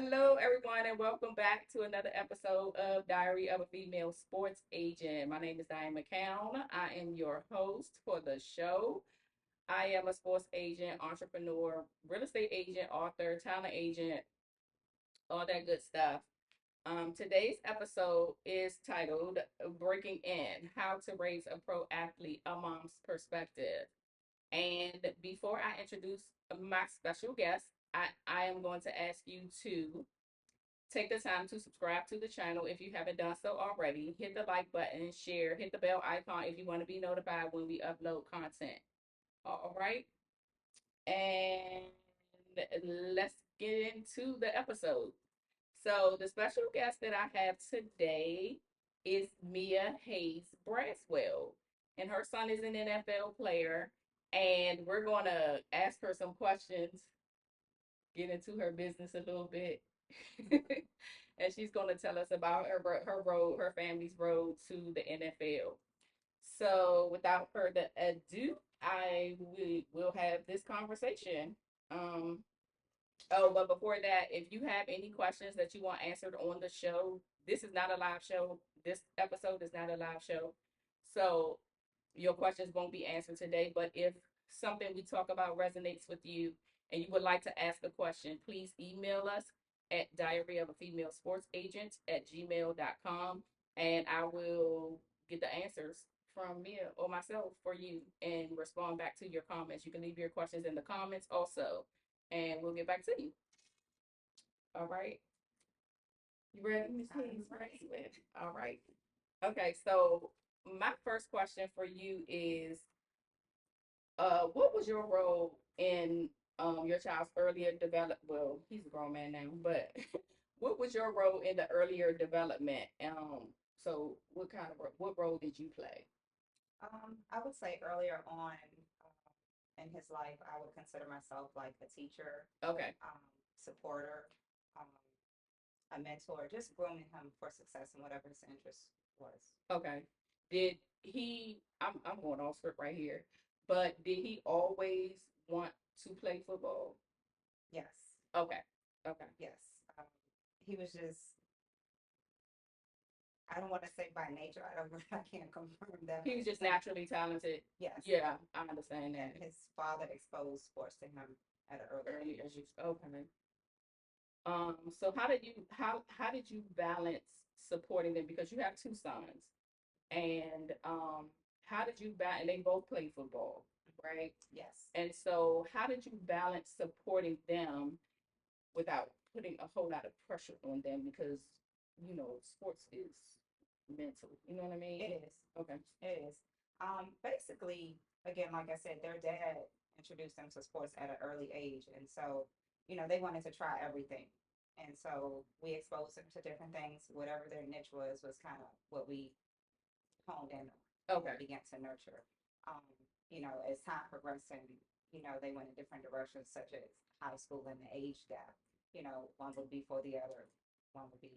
Hello, everyone, and welcome back to another episode of Diary of a Female Sports Agent. My name is Diane McCown. I am your host for the show. I am a sports agent, entrepreneur, real estate agent, author, talent agent, all that good stuff. Today's episode is titled Breaking In: How to Raise a Pro Athlete, a Mom's Perspective. And before I introduce my special guest, I am going to ask you to take the time to subscribe to the channel if you haven't done so already. Hit the like button, share, hit the bell icon if you want to be notified when we upload content. All right. And let's get into the episode. So, the special guest that I have today is Mia Hayes Braswell, and her son is an NFL player. And we're going to ask her some questions, get into her business a little bit. And she's going to tell us about her road, her family's road to the NFL. So, without further ado, I will have this conversation. Um, oh, but before that, if you have any questions that you want answered on the show, this is not a live show. This episode is not a live show. So, your questions won't be answered today. But if something we talk about resonates with you and you would like to ask a question, please email us at diary of a female sports agent at gmail.com, and I will get the answers from Mia or myself for you and respond back to your comments. You can leave your questions in the comments also, and we'll get back to you. All right. You ready, Miss Hayes? Right. All right. Okay, so my first question for you is what was your role in your child's earlier develop? Well, he's a grown man now, but what was your role in the earlier development? So what role did you play? I would say earlier on in his life, I would consider myself like a teacher, Okay, supporter, um, a mentor, just grooming him for success in whatever his interest was. okay. Did he? I'm going off script right here, but did he always want to play football? Yes, Okay, okay. yes. Um, he was just, I don't want to say by nature, I don't, I can't confirm that He was just 100%. naturally talented. Yes. Yeah, I understand And that. his father exposed sports to him at an early Early as you age. okay. So how did you balance supporting them because you have two sons, and how did you balance? And they both play football, right? Yes. And so how did you balance supporting them without putting a whole lot of pressure on them because sports is mental. You know what I mean? It is. Okay. It is. Basically, again, like I said, their dad introduced them to sports at an early age. And so, they wanted to try everything. And so we exposed them to different things. Whatever their niche was kind of what we honed in on Okay. and began to nurture. Um, as time progressed and, they went in different directions, such as high school and the age gap. One would be for the other, one would be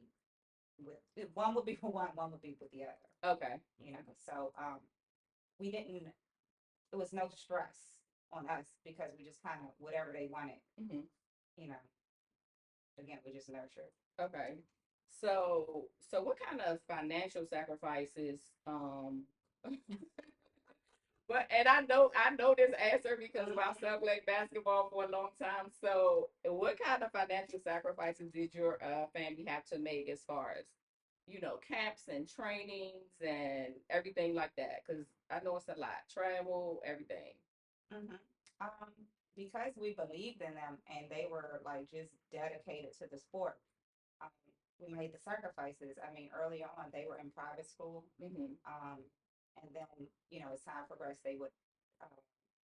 one would be for one would be with the other. Okay. So we didn't. It was no stress on us because we just kind of whatever they wanted. Hmm. You know, again, we just nurtured. Okay. So what kind of financial sacrifices but and I know this answer because of our son played basketball for a long time. So what kind of financial sacrifices did your family have to make as far as camps and trainings and everything like that? Because I know it's a lot. Travel, everything. Mm-hmm. Um, because we believed in them and they were like just dedicated to the sport. Um, we made the sacrifices. I mean, early on, they were in private school. Hmm. And then, as time progressed, they would uh,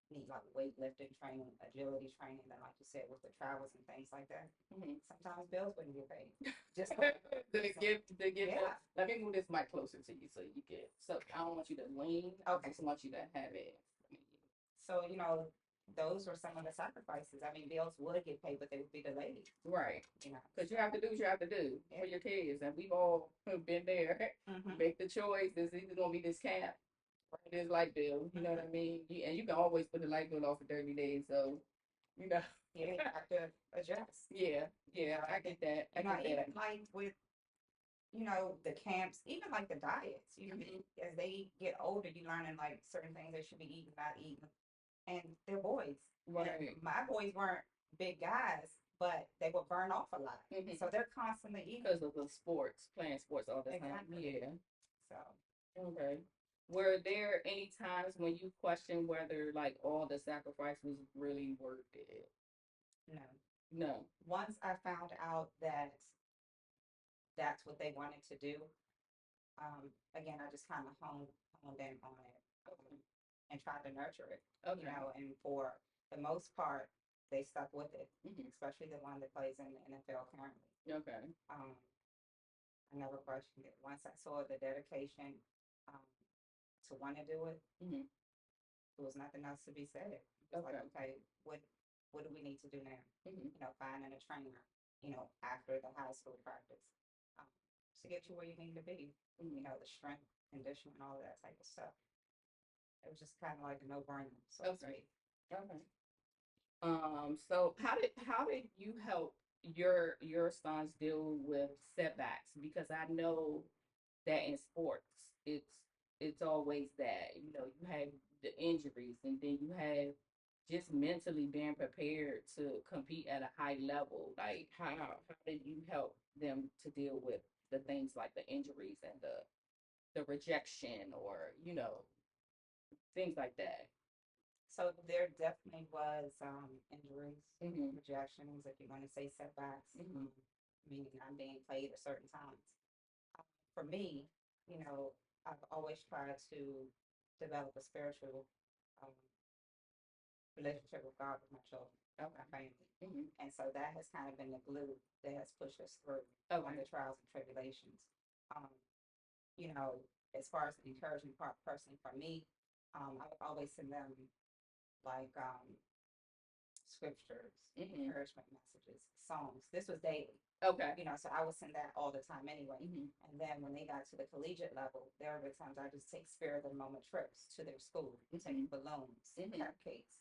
need like weightlifting training, agility training, and like you said, with the travels and things like that. Hmm. Sometimes bills wouldn't get paid. Just The yeah. let me move this mic closer to you so you get so I don't want you to lean. Okay. I just want you to have it. So, those were some of the sacrifices. I mean, bills would get paid, but they would be delayed. Right. Because you have to do what you have to do Yeah. for your kids, and we've all been there. Mm-hmm. Make the choice. It's either gonna be this cap or this light bill. You know what I mean? And you can always put the light bill off for 30 days. So you know. Yeah, you have to adjust. Yeah, You yeah, know, I get that. I get that. even like with the camps, even like the diets. Hmm. As they get older, you learning like certain things they should be eating, not eating, and they're boys. And Right. my boys weren't big guys, but they would burn off a lot, Hmm. so they're constantly eating. Because of the sports, playing sports all the time. Exactly. Yeah. So Okay. Were there any times when you questioned whether like all the sacrifice was really worth it? no. No. Once I found out that that's what they wanted to do, again, I just kind of honed in on it, and tried to nurture it, Okay. and for the most part, they stuck with it, Hmm. especially the one that plays in the NFL currently. Okay. Um, I never questioned it. Once I saw the dedication, um, to want to do it, Hmm. there was nothing else to be said. It was like, Okay. okay, what do we need to do now? Hmm. Finding a trainer, after the high school practice, um, to get you where you need to be. Hmm. The strength, conditioning, all of that type of stuff. It was just kind of like a no brainer, so to Okay. speak. Okay. So how did you help your sons deal with setbacks? Because I know that in sports, it's always that, you have the injuries, and then you have just mentally being prepared to compete at a high level. Like how did you help them to deal with the things like the injuries and the rejection, or things like that? So there definitely was injuries, Hmm. rejections, if you want to say setbacks, Hmm. meaning not being played at certain times. For me, I've always tried to develop a spiritual um, relationship with God, with my children, Okay. my family. Hmm. And so that has kind of been the glue that has pushed us through on Okay. the trials and tribulations. Um, as far as the encouraging part, personally for me, I would always send them like scriptures, Hmm. encouragement messages, songs. This was daily. Okay. So I would send that all the time anyway. Hmm. And then when they got to the collegiate level, there were times I just take spirit of the moment trips to their school, Hmm. taking balloons, Hmm. cupcakes,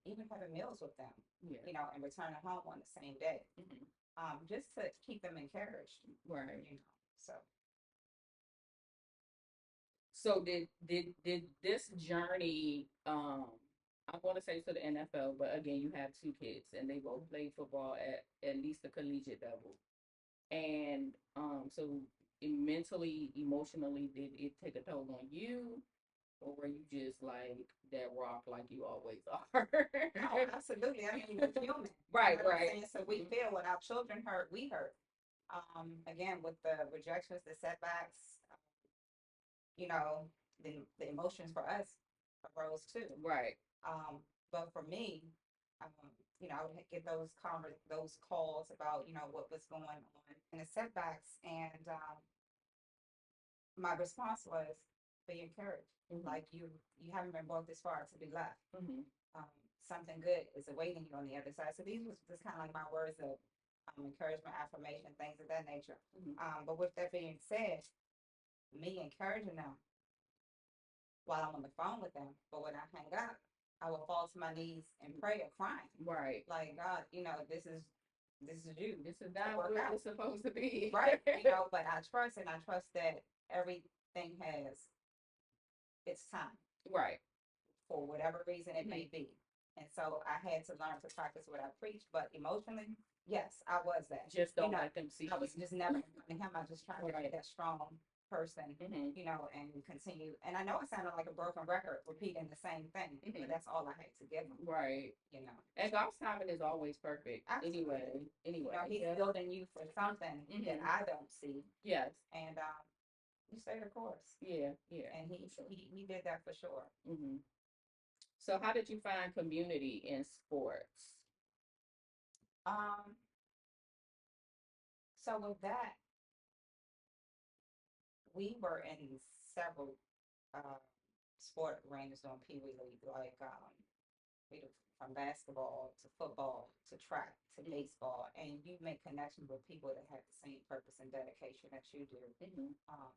even having meals with them, Yeah. and returning home on the same day, Hmm. just to keep them encouraged, Right. So So did this journey, I want to say to the NFL, but again, you have two kids and they both played football at least the collegiate level. And so mentally, emotionally, did it take a toll on you, or were you just like that rock like you always are? oh, absolutely. I mean, we're human. Right, What I'm right. saying? So we feel what our children hurt, we hurt. Again, with the rejections, the setbacks, you know, the emotions for us arose too. Right. Um, but for me, I would get those calls about what was going on and the setbacks, and my response was, be encouraged. Hmm. Like you haven't been brought this far to be left. Hmm. Something good is awaiting you on the other side. So these was just kind of like my words of encouragement, affirmation, things of that nature. Hmm. But with that being said, me encouraging them while I'm on the phone with them, but when I hang up, I will fall to my knees and pray or crying. Right. Like, God, this is you. This is To not work what out. it's supposed to be. Right. But I trust, and I trust that everything has its time Right. for whatever reason it Hmm. may be. And so I had to learn to practice what I preach, but emotionally, yes, I was that. Just don't let them see I was you. just never in front of him. I just tried to be Right. that strong person, Hmm. and continue. And I know it sounded like a broken record, repeating the same thing, but Hmm. that's all I had to give him, Right. you know. And God's timing is always perfect. Absolutely. Anyway. Anyway. He's Yeah. building you for something that Hmm. I don't see. Yes. And you stay the course. Yeah. Yeah. And he did that for sure. Hmm. So how did you find community in sports? Um, so with that, we were in several uh, sport arenas on Pee Wee League, like we did from basketball to football to track to Hmm. baseball, and you make connections with people that have the same purpose and dedication that you do. Hmm. Um,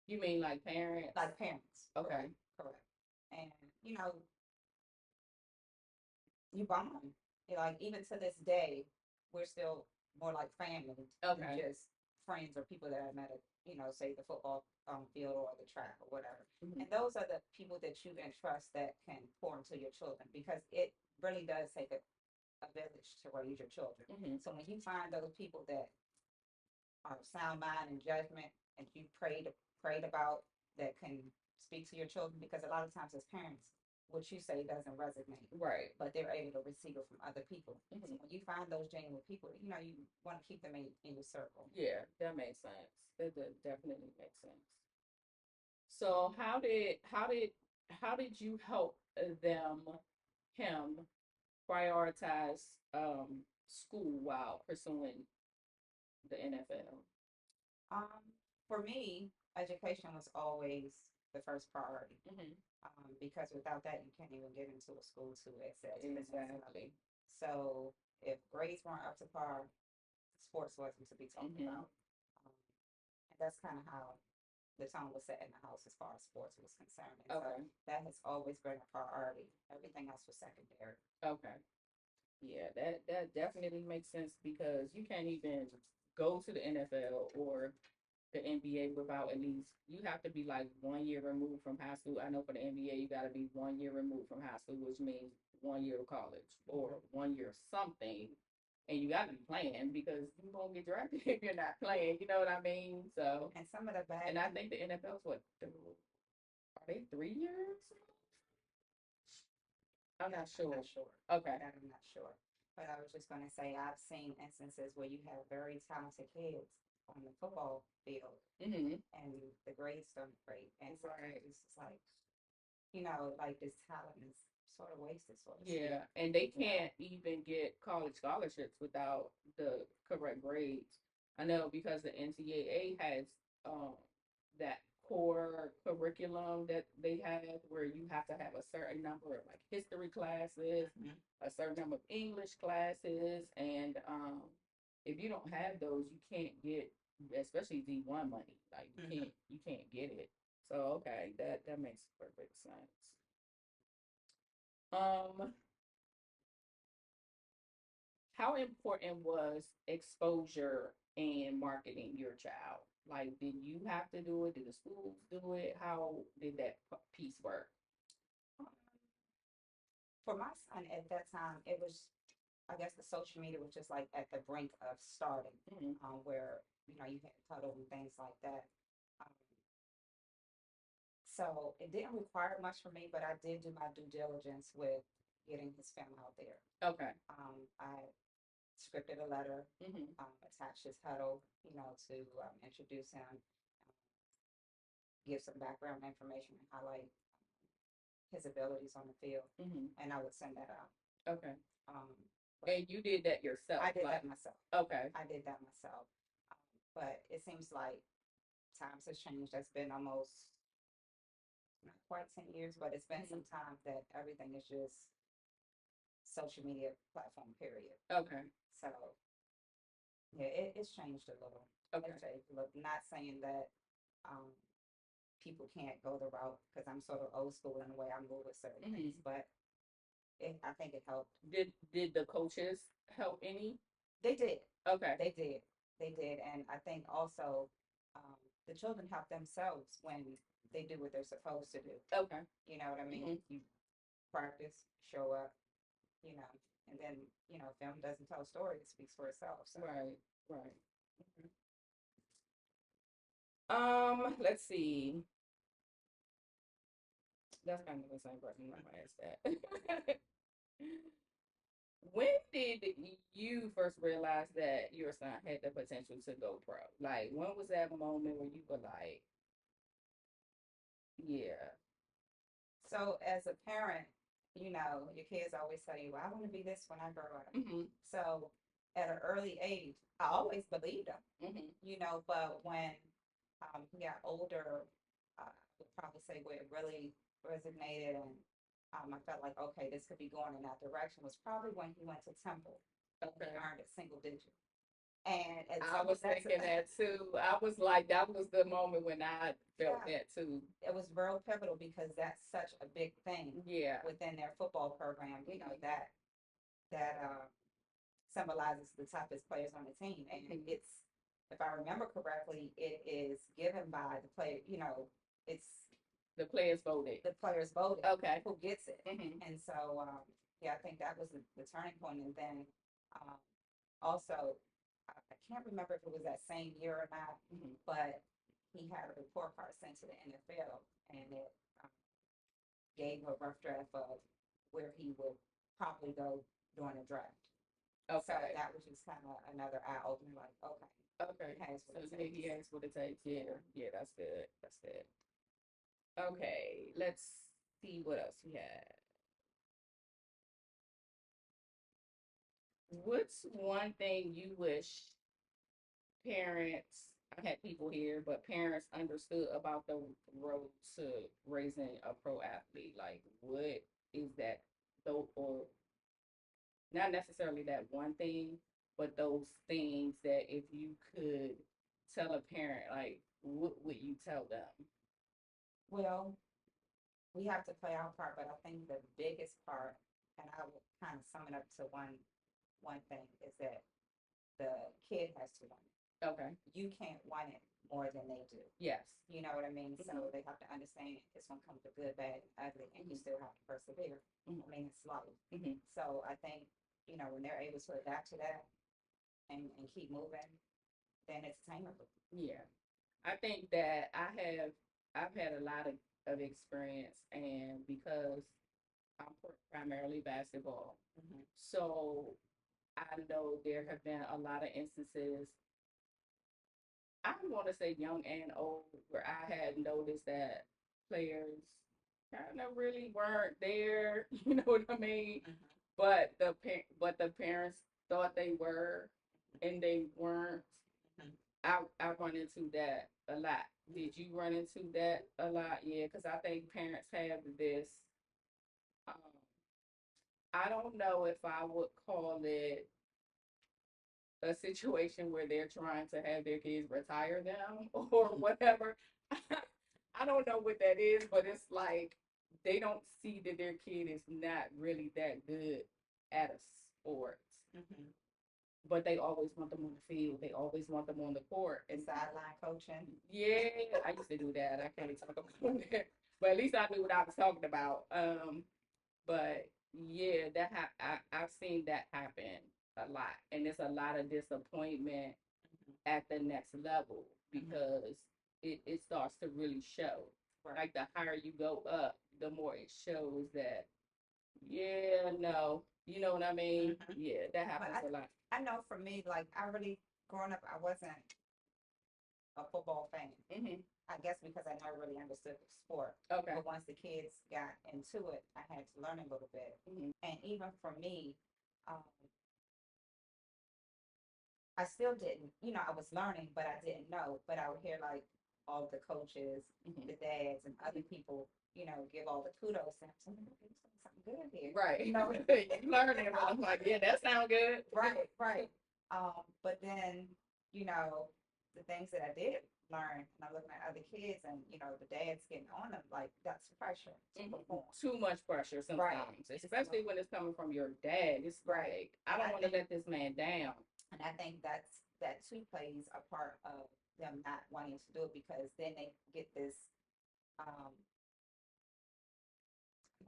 You mean like parents? like parents, Okay. correct, and you bond. Like even to this day, we're still more like family than Okay. just friends or people that I met at, say the football field or the track or whatever. Mhm. And those are the people that you entrust that can pour into your children because it really does take a village to raise your children. Mhm. So when you find those people that are sound mind and judgment and you prayed about that can speak to your children, because a lot of times as parents what you say doesn't resonate, Right. but they're able to receive it from other people. So Mhm. when you find those genuine people, you want to keep them in your circle. Yeah, that makes sense. That definitely makes sense. So how did you help them him prioritize school while pursuing the NFL? For me, education was always the first priority, Hmm. because without that, you can't even get into a school to excel to the next level. Exactly. So if grades weren't up to par, sports wasn't to be talked Hmm. about. Um, and that's kind of how the tone was set in the house as far as sports was concerned. And so Okay. that has always been a priority. Everything else was secondary. Okay. Yeah, that definitely makes sense because you can't even go to the NFL or the NBA without at least you have to be like 1 year removed from high school. I know for the NBA you got to be 1 year removed from high school, which means 1 year of college or 1 year of something, and you got to be playing because you won't get drafted if you're not playing. You know what I mean? So, And some of the bad and I things, think the NFL's what are they 3 years? I'm not I'm sure. not sure. Okay. That I'm not sure. But I was just going to say, I've seen instances where you have very talented kids on the football field Hmm. and the grades don't break. And Right. sometimes it's just like, like this talent is sort of wasted, so to speak. Yeah, and they Yeah. can't even get college scholarships without the correct grades. I know because the NCAA has um, that core curriculum that they have where you have to have a certain number of like history classes, Mhm. a certain number of English classes, and if you don't have those, you can't get especially D1 money. Like Mhm. you can't get it. So okay, that makes perfect sense. Um, how important was exposure and marketing your child? Like, did you have to do it? Did the schools do it? How did that piece work? Um, For my son at that time, it was, I guess, the social media was just like at the brink of starting, Hmm. where you had Huddle and things like that. Um, so it didn't require much from me, but I did do my due diligence with getting his film out there. Okay. I scripted a letter, Hmm. attached his Huddle, to introduce him, give some background information, and highlight his abilities on the field, Hmm. and I would send that out. Okay. Um, but And you did that yourself, I did like, that myself. okay. I did that myself. But it seems like times has changed. That's been almost not quite 10 years, but it's been Hmm. some time that everything is just social media platform, period. Okay. So, yeah, it's changed a little. Okay. It's changed a little. Not saying that um, people can't go the route because I'm sort of old school in the way I move with certain things, Hmm. but I think it helped. Did the coaches help any? They did. Okay. They did. They did. And I think also um, the children help themselves when they do what they're supposed to do. Okay. You know what I mean? Hmm. You practice, show up, you know, and then, film doesn't tell a story, it speaks for itself. So, Right. Right. Mhm. Let's see. That's kind of the same question. I'm gonna ask that. When did you first realize that your son had the potential to go pro? Like, when was that moment where you were like, yeah. so as a parent, your kids always tell you, well, I want to be this when I grow up. Hmm. So at an early age, I always believed them, Hmm. but when he got older, I would probably say where it really resonated and I felt like, okay, this could be going in that direction was probably when he went to Temple and he Okay. earned a single digit. And at I Temple, was thinking that too. I was like, that was the moment when I felt yeah, that too. it was real pivotal because that's such a big thing Yeah. within their football program, Hmm. that that symbolizes the toughest players on the team. And it's, if I remember correctly, it is given by the player, it's The players voted. the players voted Okay. who gets it. Mm-hmm. And so, yeah, I think that was the turning point. And then um, also, I can't remember if it was that same year or not, but he had a report card sent to the NFL, and it gave a rough draft of where he would probably go during the draft. So Okay. that was just kind of another eye opener, like, okay, Okay. he has So what it yeah, he takes. has what it takes. Yeah. Yeah, that's good. That's good. Okay. Let's see what else we have. What's one thing you wish parents, I had people here, but parents understood about the road to raising a pro athlete? Like, what is that? Though, or not necessarily that one thing, but those things that if you could tell a parent, like, what would you tell them? Well, we have to play our part, but I think the biggest part, and I will kind of sum it up to one thing, is that the kid has to want it. Okay. You can't want it more than they do. Yes. You know what I mean? So they have to understand it's going to come to good, bad, and ugly, and you still have to persevere. I mean, it's life. So I think, when they're able to adapt to that and keep moving, then it's attainable. Yeah. I think that I've had a lot of experience, and because I'm primarily basketball, so I know there have been a lot of instances. I want to say young and old, where I had noticed that players kind of really weren't there. You know what I mean? But the parents thought they were, and they weren't. I run into that a lot. Did you run into that a lot? Yeah, because I think parents have this. Um, I don't know if I would call it a situation where they're trying to have their kids retire them or whatever. I don't know what that is, but it's like they don't see that their kid is not really that good at a sport. But they always want them on the field. They always want them on the court. And sideline coaching. Yeah, I used to do that. I can't talk about that, but at least I knew what I was talking about. But yeah, I've seen that happen a lot, and there's a lot of disappointment at the next level because it starts to really show. Right. Like the higher you go up, the more it shows that yeah, no, you know what I mean? Yeah, that happens a lot. I know for me, like I really growing up, I wasn't a football fan. I guess because I never really understood the sport. Okay. But once the kids got into it, I had to learn a little bit. And even for me, um, I still didn't, I was learning, but I didn't know. But I would hear like all the coaches, the dads, and other people, give all the kudos to him. So I'm like, okay, he's doing something good here. Right. You learning. I'm like, yeah, that sounds good. Right, right. But then, the things that I did learn, and I'm looking at other kids, and the dads getting on them, like that's pressure to perform. Too much pressure sometimes, especially when it's coming from your dad. It's like I don't want to let this man down. And I think that too plays a part of them not wanting to do it because then they get this I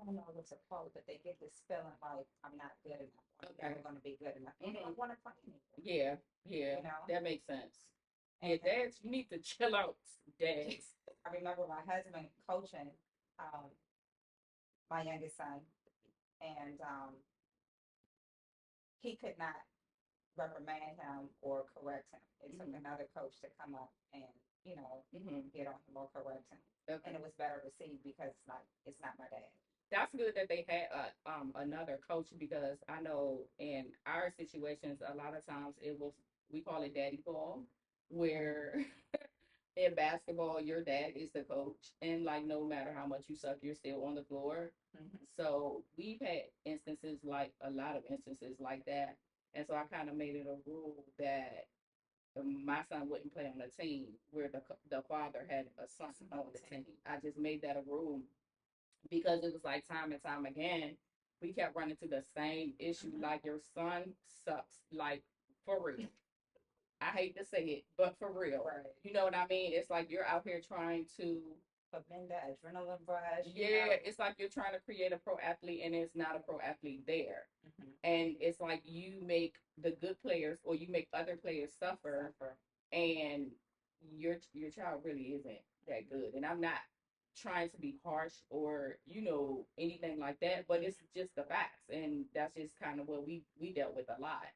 don't know what to call it, but they get this feeling like I'm not good enough. I'm never going to be good enough. I don't want to play anymore. Yeah, that makes sense. Yeah, dads, you need to chill out, dads. I remember my husband coaching my youngest son, and he could not reprimand him or correct him. It took another coach to come up and get on him or correct him, and it was better received because it's not my dad. That's good that they had another coach because I know in our situations a lot of times it was we call it daddy ball where in basketball your dad is the coach and like no matter how much you suck you're still on the floor. So we've had instances like a lot of instances like that, and so I kind of made it a rule that my son wouldn't play on a team where the father had a son on the team. I just made that a rule because it was like time and time again, we kept running to the same issue. Like your son sucks, like for real. I hate to say it, but for real, Right. you know what I mean? It's like you're out here trying to, Put the adrenaline rush. yeah, it's like you're trying to create a pro athlete and it's not a pro athlete there. Mhm. And it's like you make the good players or you make other players suffer, and your child really isn't that good. And I'm not trying to be harsh or anything like that, but it's just the facts, and that's just kind of what we dealt with a lot.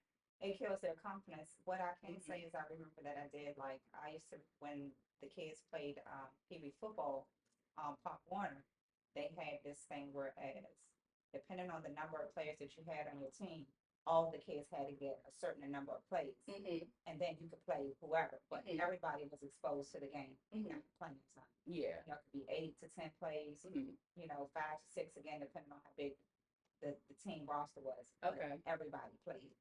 It kills their confidence. What I can say is I remember that I did, like, I used to, when the kids played Pee Wee football, Pop Warner, they had this thing where, as depending on the number of players that you had on your team, all the kids had to get a certain number of plays. And then you could play whoever, but everybody was exposed to the game plenty of time. Yeah. It could be 8 to 10 plays, 5 to 6 again, depending on how big the team roster was. Okay. Everybody played.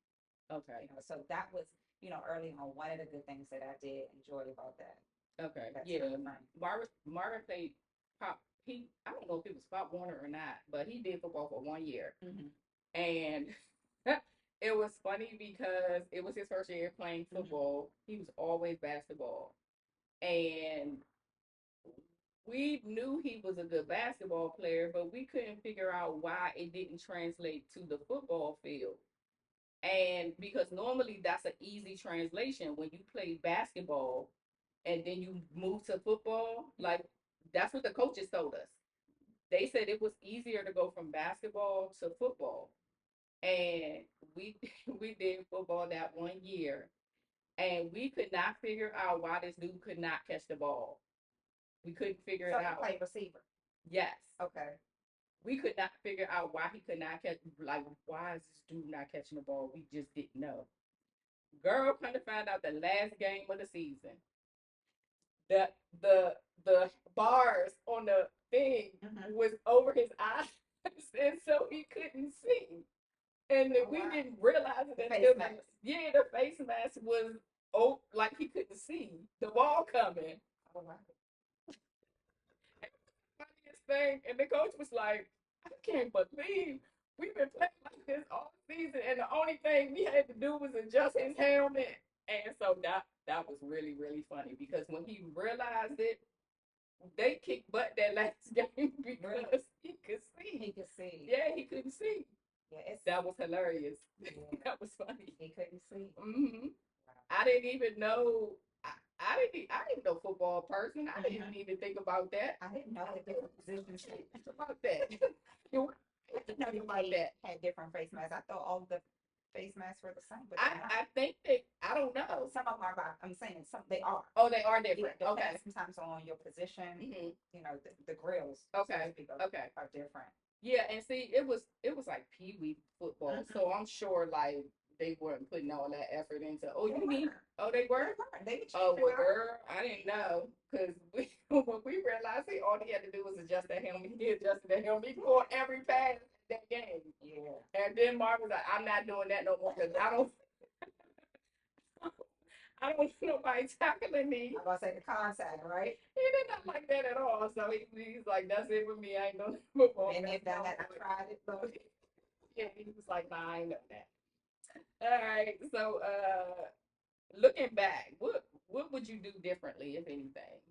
Okay. So that was, early on, one of the good things that I did enjoy about that. Okay. Yeah. Marvin played Pop. I don't know if it was Pop Warner or not, but he did football for 1 year. And it was funny because it was his first year playing football. He was always basketball. And we knew he was a good basketball player, but we couldn't figure out why it didn't translate to the football field. And because normally that's an easy translation when you play basketball and then you move to football, like that's what the coaches told us. They said it was easier to go from basketball to football. And we we did football that 1 year and we could not figure out why this dude could not catch the ball. We couldn't figure it out. Play receiver. Yes. Okay. We could not figure out why he could not catch, like, why is this dude not catching the ball? We just didn't know. Girl, come to find out the last game of the season, the the the bars on the thing was over his eyes, and so he couldn't see. And we didn't realize it until the face mask was like he couldn't see the ball coming. Oh, wow. Funniest thing, and the coach was like, I can't believe we've been playing like this all season, and the only thing we had to do was adjust his helmet. And so that was really, really funny because when he realized it, they kicked butt that last game because he could see. He could see. Yeah, he couldn't see. Yeah, that was hilarious. Yeah. That was funny. He couldn't see. I didn't even know. I didn't know football person. I didn't even think about that. I didn't know that there were positions about that. I didn't know everybody had different face masks. I thought all the face masks were the same. But I think they. I don't know. Some of them are. I'm saying some they are. Oh, they are different. Yeah, okay. Sometimes on your position, the grills. Okay. So are different. Yeah, and see, it was like Pee Wee football, so I'm sure like they weren't putting all that effort into. Oh, you mean? Oh, they were. Oh, well, girl, I didn't know because when we realized all he had to do was adjust the helmet. He adjusted the helmet for every pass that game. Yeah. And then Mark was like, "I'm not doing that no more because I don't." I don't want nobody tackling me. I was gonna say the contact, right? He did not like that at all. So he's like, "That's it for me. I ain't doing football." And if that, I tried it, so yeah, he was like, "Nah, I ain't know that." All right. So, looking back, what would you do differently, if anything?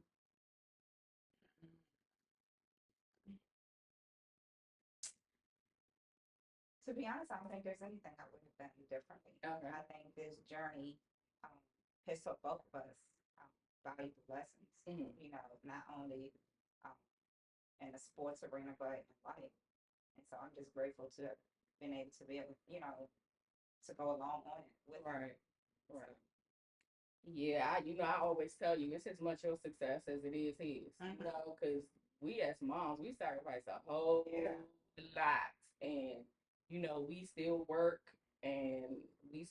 To be honest, I don't think there's anything I would have done differently. Okay. I think this journey has taught both of us valuable lessons. Not only in the sports arena, but in life. And so I'm just grateful to have been able to be able, to go along on it with right. Right. Yeah, I always tell you, it's as much your success as it is his. Because we as moms, we sacrifice a whole lot, and we still work and we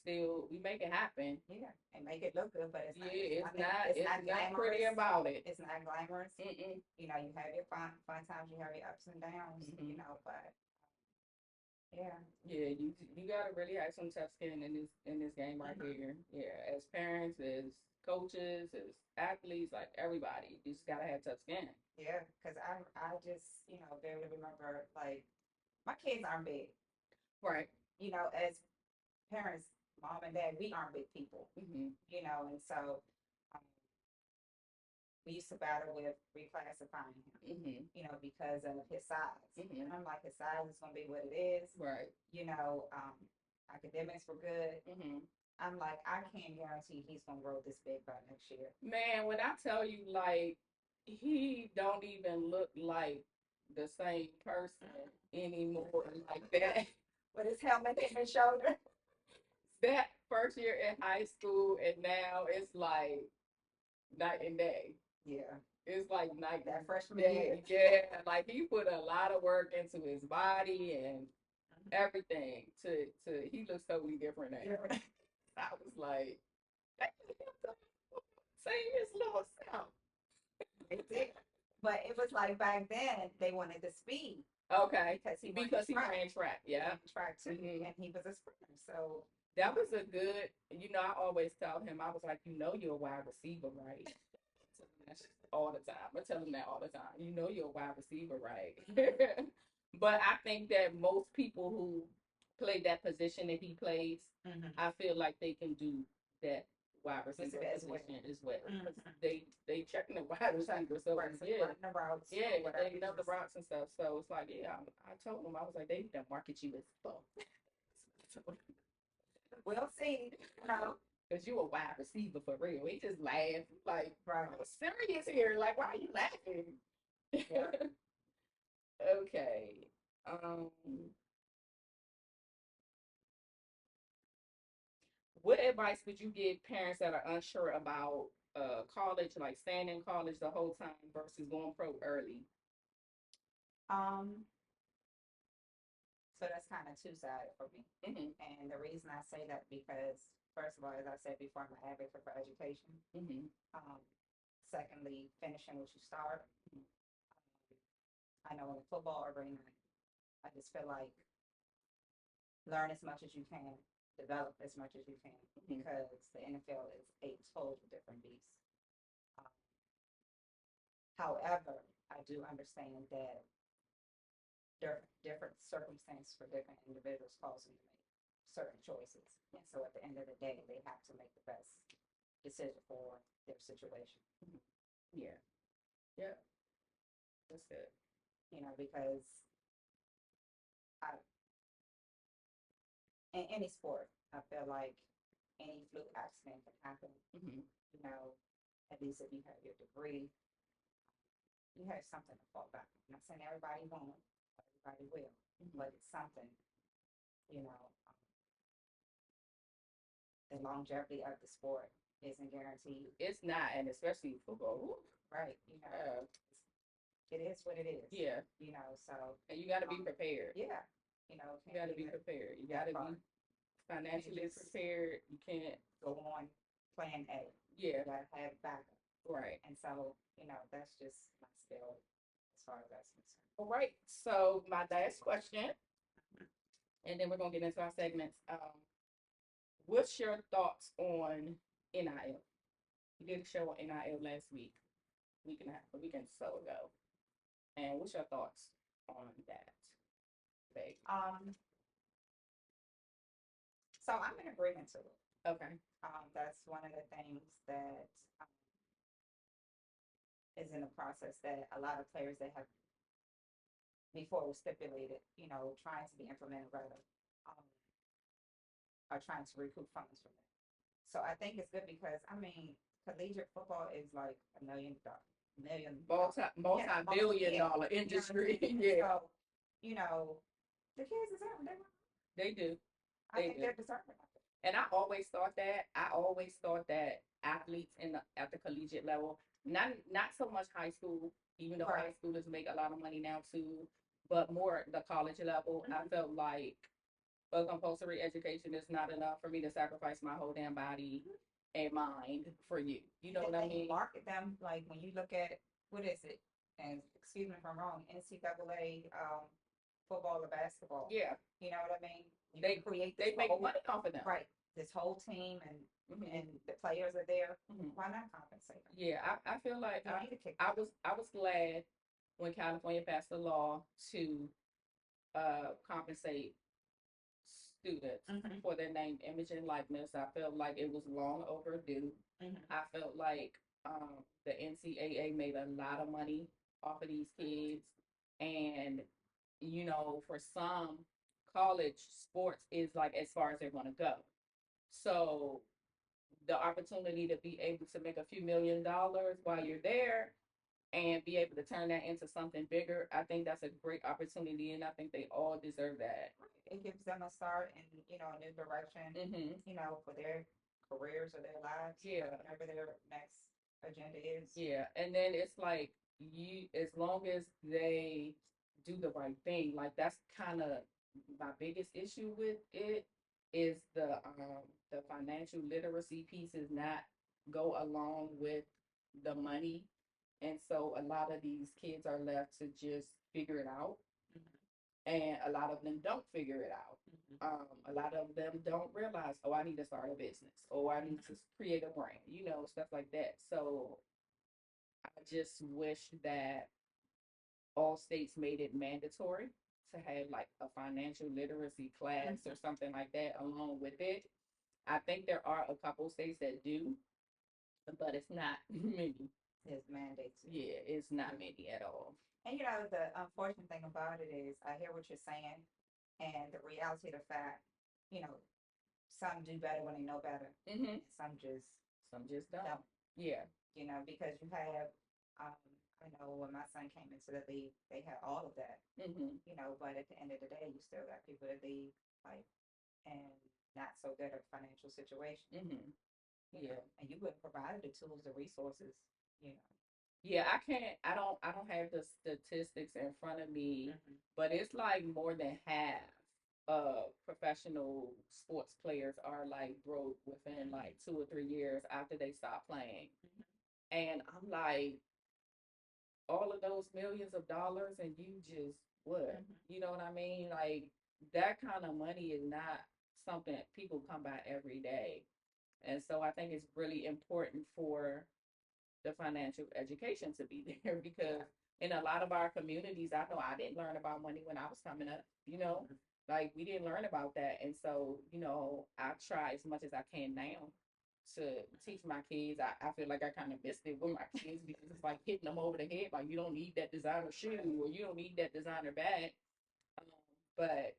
make it happen. Yeah, and make it look good, but it's not. It's not pretty about it. It's not glamorous. You have your fun times, you have your ups and downs. But yeah. Yeah, you gotta really have some tough skin in this game right here. Yeah, as parents, as coaches, as athletes, like everybody, you just gotta have tough skin. Yeah, because I just barely remember, like, my kids aren't big. Right. As parents, mom and dad, we aren't big people, Mm-hmm. and so um, we used to battle with reclassifying him, Mm-hmm. because of his size. Mm-hmm. And I'm like, his size is going to be what it is. Right. Academics were good. Mm-hmm. I'm like, I can't guarantee he's going to grow this big by next year. Man, when I tell you, like, he don't even look like the same person anymore. Like that, With his helmet on his shoulder. that first year in high school and now it's like night and day. Yeah. It's like night That and freshman day. year. Yeah, like he put a lot of work into his body and everything to he looks totally different now. Different. I was like, same his little self. They did. But it was like back then they wanted the speed Okay, because he because he track. ran track. He Yeah, ran track too, hmm and he was a sprinter. So that was a good. I always tell him I was like, you're a wide receiver, right? All the time. I tell him that all the time. You're a wide receiver, right? But I think that most people who play that position that he plays, I feel like they can do that wide receiver position as well. They checking the wide receiver, so right, so yeah, the routes, yeah, whatever. they know the routes and stuff. So it's like, yeah, I told them I was like, they need to market you as fuck. We'll see. Cause you a wide receiver for real. He just laughed like, Right. I'm serious here. Like, why are you laughing? Yeah. Okay. Um, what advice would you give parents that are unsure about college, like staying in college the whole time versus going pro early? Um, so that's kind of two-sided for me. Mm-hmm. And the reason I say that because first of all, as I said before, I'm an advocate for education. Mm-hmm. Um, Secondly, finishing what you start. I know in the football arena, I just feel like learn as much as you can, develop as much as you can, because the NFL is a total different beast. Um, However, I do understand that different circumstances for different individuals cause them to make certain choices. And so at the end of the day, they have to make the best decision for their situation. Yeah. Yeah. That's good. Because I, in any sport, I feel like any fluke accident can happen. Mm-hmm. At least if you have your degree, you have something to fall back on. I'm not saying everybody won't, everybody will, but it's something, you know, the longevity of the sport isn't guaranteed. It's not, and especially football. Right. It is what it is. Yeah. So. And you got to be prepared. Yeah. You got to be prepared. You got to be financially prepared. You can't go on plan A. Yeah. You got to have backup. Right. And so, that's just my skill as far as that's concerned. All right. So my last question, and then we're gonna get into our segments. What's your thoughts on NIL? You did a show on NIL last week and a half, a week and so ago. And what's your thoughts on that, babe? So I'm in agreement to it. Okay. That's one of the things that is in the process that a lot of players that have before was stipulated, trying to be implemented rather, are trying to recoup funds from it. So I think it's good because collegiate football is like multi-billion dollar industry. Yeah. So, the kids deserve it. They do. I think they're deserving of it. And I always thought that athletes at the collegiate level, not so much high school, even though high schoolers make a lot of money now too, but more the college level. I felt like a compulsory education is not enough for me to sacrifice my whole damn body and mind for you. You know what I mean? Market them like when you look at what is it? And excuse me if I'm wrong, NCAA football or basketball. Yeah. You know what I mean? They make money off of them. Right. This whole team and the players are there. Why not compensate them? Yeah, I feel like I was glad when California passed the law to compensate students Mm-hmm. for their name, image, and likeness. I felt like it was long overdue. Mm-hmm. I felt like the NCAA made a lot of money off of these kids, and for some, college sports is like as far as they're going to go. So the opportunity to be able to make a few $1 million while you're there and be able to turn that into something bigger, I think that's a great opportunity, and I think they all deserve that. It gives them a start in, a new direction, Mm-hmm. for their careers or their lives, Yeah. whatever their next agenda is. Yeah, and then it's like as long as they do the right thing, like that's kind of my biggest issue with it is the financial literacy piece is not go along with the money, and so a lot of these kids are left to just figure it out, and a lot of them don't figure it out. A lot of them don't realize, oh, I need to start a business, or I need to create a brand, stuff like that. So I just wish that all states made it mandatory to have like a financial literacy class or something like that along with it. I think there are a couple states that do, but it's not many. It's mandates. Yeah, it's not many at all. And the unfortunate thing about it is, I hear what you're saying, and the reality of the fact, you know, some do better when they know better, Mm-hmm. and Some just don't. don't. Yeah. Because you have, I know when my son came into the league, they had all of that, Mm-hmm. but at the end of the day, you still got people that leave, like, and not so good at financial situation. Mm-hmm. Yeah. And you wouldn't provide the tools, the resources, you know. Yeah, I can't. I don't have the statistics in front of me, but it's like more than half of professional sports players are like broke within like 2 or 3 years after they stop playing. And I'm like, all of those millions of dollars, and you just what? You know what I mean? Like that kind of money is not something that people come by every day. And so I think it's really important for the financial education to be there because in a lot of our communities, I know I didn't learn about money when I was coming up. Like we didn't learn about that. And so, I try as much as I can now to teach my kids. I feel like I kind of missed it with my kids because it's like hitting them over the head. Like you don't need that designer shoe or you don't need that designer bag. Um, but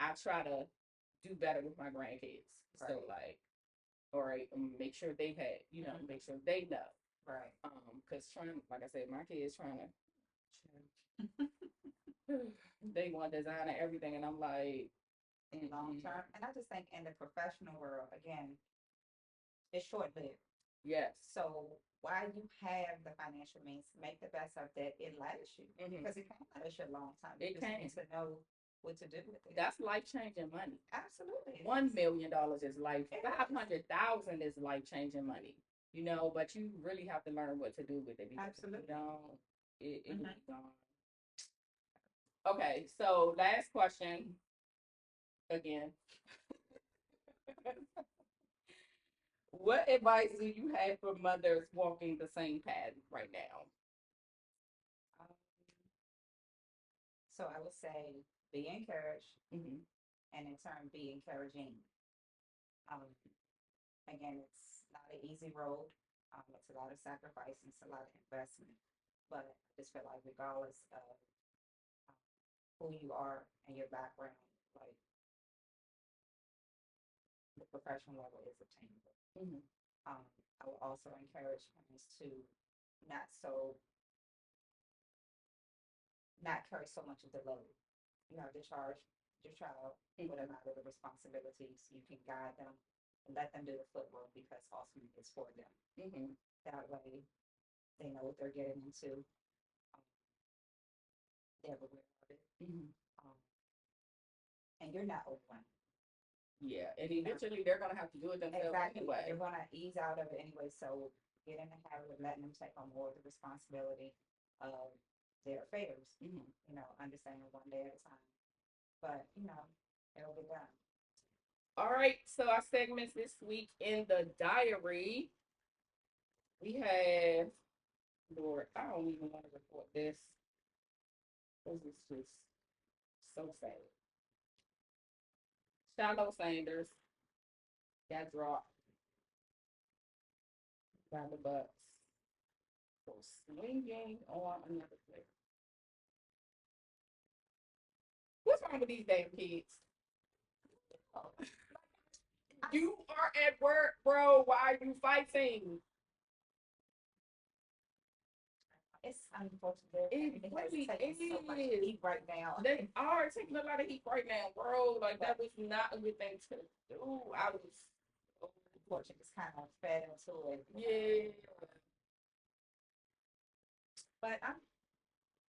I try to do better with my grandkids. Right. So like, all right, make sure they had, make sure they know. Right. Because like I said, my kids trying to, they want design and everything, and I'm like, in long term. And I just think in the professional world, again, it's short lived. yes. So while you have the financial means, make the best of that. It lasts you because it can last you a long time. You It just can. need to know what to do with it. That's life changing money. Absolutely. $1 million is life. It is. 500,000 is life changing money. But you really have to learn what to do with it. Because Absolutely. if you don't, it will be gone. Okay, so last question again. What advice do you have for mothers walking the same path right now? Um, so I would say be encouraged, Mm-hmm. and in turn be encouraging. Um, Again, it's not an easy road. It's a lot of sacrifice and it's a lot of investment. But I just feel like regardless of who you are and your background, like the professional level is obtainable. Mm-hmm. I will also encourage parents to not so not carry so much of the load. You have to charge your child with a lot of the responsibilities. You can guide them and let them do the footwork because ultimately it's for them. Mm-hmm. That way they know what they're getting into. Um, they're aware of it. Mm-hmm. Um, and you're not overwhelmed. Yeah, and eventually they're gonna have to do it themselves Exactly. anyway. You're gonna ease out of it anyway. So get in the habit of letting them take on more of the responsibility of their affairs. Mm-hmm. Understanding one day at a time. But it'll be done. All right, so our segments this week in the diary, we have, Lord, I don't even want to report this because it's just so sad. Shiloh Sanders got dropped by the Bucks for swinging on another player. What's wrong with these damn kids? You are at work, bro. Why are you fighting? It's unfortunate. It really so much is. heat right now. They are taking a lot of heat right now, bro. Like that was not a good thing to do. I was Unfortunate. It's kind of fed into it. yeah. But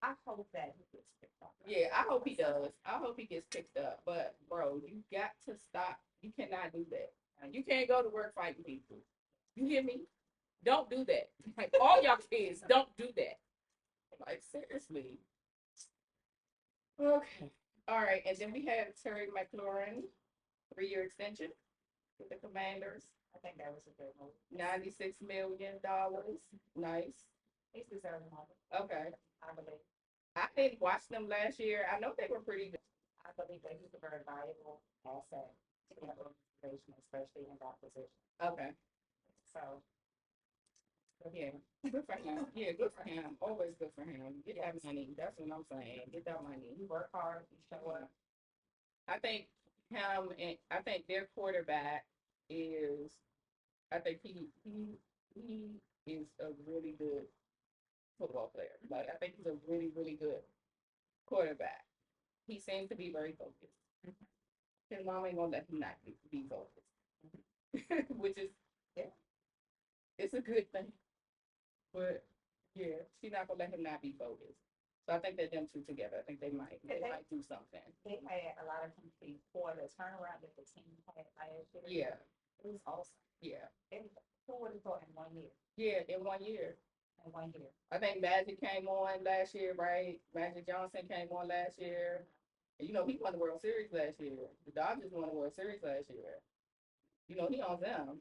I hope that he gets picked up. Yeah, I hope he does. I hope he gets picked up. But bro, you got to stop. You cannot do that. You can't go to work fighting people. You hear me? Don't do that. Like all y'all kids, don't do that. Like seriously. Okay. All right, and then we have Terry McLaurin, 3-year extension with the Commanders. I think that was a good move. $96 million. Nice. He's deserving of it. Okay. I believe. I didn't watch them last year. I know they were pretty good. I believe that he's a very valuable asset to the organization, especially in that position. Okay. So Yeah, good for him. Yeah, good for him. Always good for him. Get that money. That's what I'm saying. Get that money. you work hard, you show up. I think him and I think their quarterback is. I think he is a really good football player. Like I think he's a really good quarterback. He seems to be very focused. His mom ain't gonna let him not be focused, which is yeah, it's a good thing. But yeah, she's not gonna let him not be focused. So I think that them two together, I think they might do something. They had a lot of compete for the turnaround that the team had last year. Yeah, It was awesome. yeah, And who would have thought in 1 year? yeah. In 1 year, In 1 year. I think Magic came on last year, right? Magic Johnson came on last year. And, he won the World Series last year. The Dodgers won the World Series last year. He on them.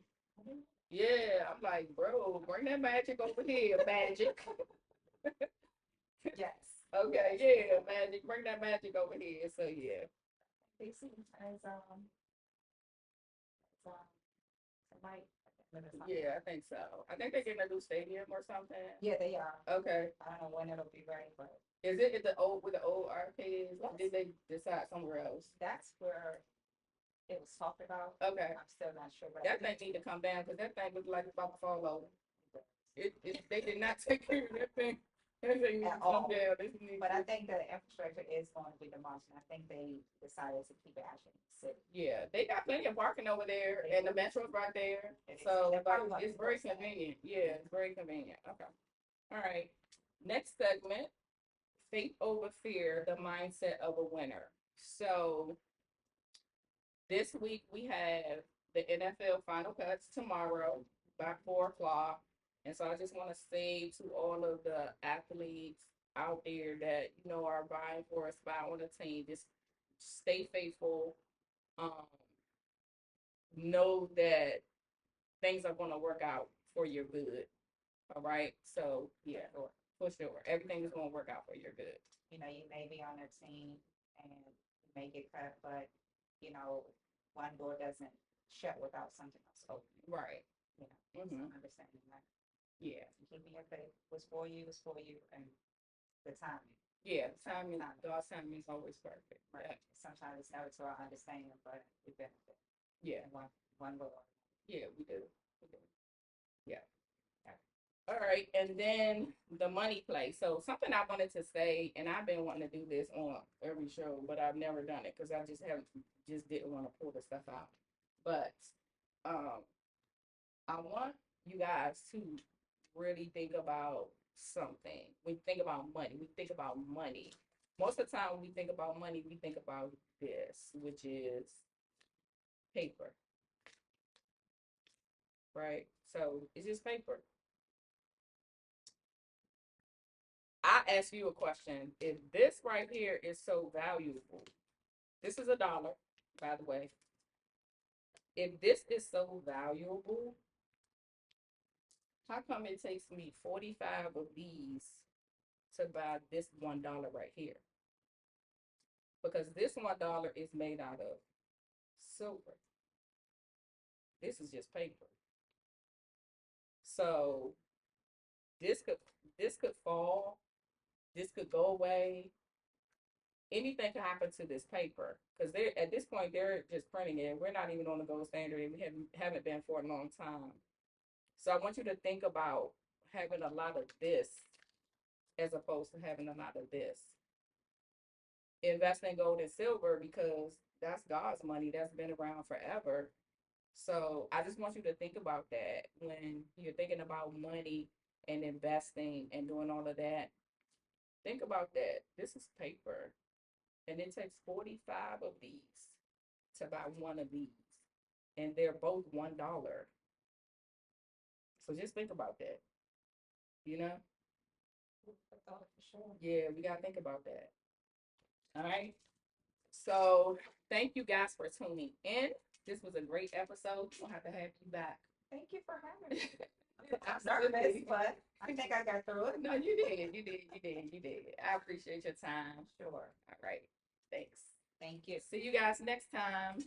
Yeah, I'm like, bro, bring that magic over here, Magic. Yes. Okay, yeah, Magic, bring that magic over here. So yeah, They see as tonight. yeah, I think so. I think they're getting a new stadium or something. Yeah, they are. Okay, I don't know when it'll be ready, but is it at the old with the old arcades? Yes. Or did they decide somewhere else? that's where it was talked about. Okay, I'm still not sure, but that thing need to come down because that thing looks like it's about to fall over. They did not take care of that thing. That thing needs to At come all. down. But I think the infrastructure is going to be demolished. And I think they decided to keep it actually in the city. Yeah, they got plenty of parking over there, and the metro's right there. So They're probably like, gonna it's very enforce that. convenient. Yeah, it's very convenient. Okay. All right. Next segment, faith over fear, the mindset of a winner. So this week we have the NFL final cuts tomorrow by 4 o'clock. And so I just want to say to all of the athletes out there that, are vying for a spot on the team, just stay faithful. Um, know that things are going to work out for your good. All right. So yeah, for sure. Everything is going to work out for your good. You may be on their team and you may get cut, but one door doesn't shut without something else open. Right. So understanding that. Yeah. Keeping your faith. What's for you is for you, and the timing. Yeah. God's timing is always perfect. Right. Sometimes it's never to our understanding, but we benefit. Yeah. One Lord. Yeah, we do. We do. Yeah. All right, and then the money play. So something I wanted to say, and I've been wanting to do this on every show, but I've never done it because I just didn't want to pull the stuff out. But I want you guys to really think about something. We think about money. We think about money. Most of the time, when we think about money, we think about this, which is paper, right? So it's just paper. I ask you a question. If this right here is so valuable, this is $1, by the way. If this is so valuable, how come it takes me 45 of these to buy this $1 right here? Because this $1 is made out of silver. This is just paper. So this could this could fall, this could go away. Anything could happen to this paper because they're at this point they're just printing it. We're not even on the gold standard, and we haven't been for a long time. So I want you to think about having a lot of this as opposed to having a lot of this. Invest in gold and silver because that's God's money that's been around forever. So I just want you to think about that when you're thinking about money and investing and doing all of that. Think about that. This is paper, and it takes 45 of these to buy one of these, and they're both $1. So just think about that. You know? For sure. Yeah, we gotta think about that. All right. So thank you guys for tuning in. This was a great episode. We'll have to have you back. Thank you for having me. I'm nervous, Absolutely. but I think I got through it. No, you did. You did. You did. You did. I appreciate your time. Sure. All right. Thanks. Thank you. See you guys next time.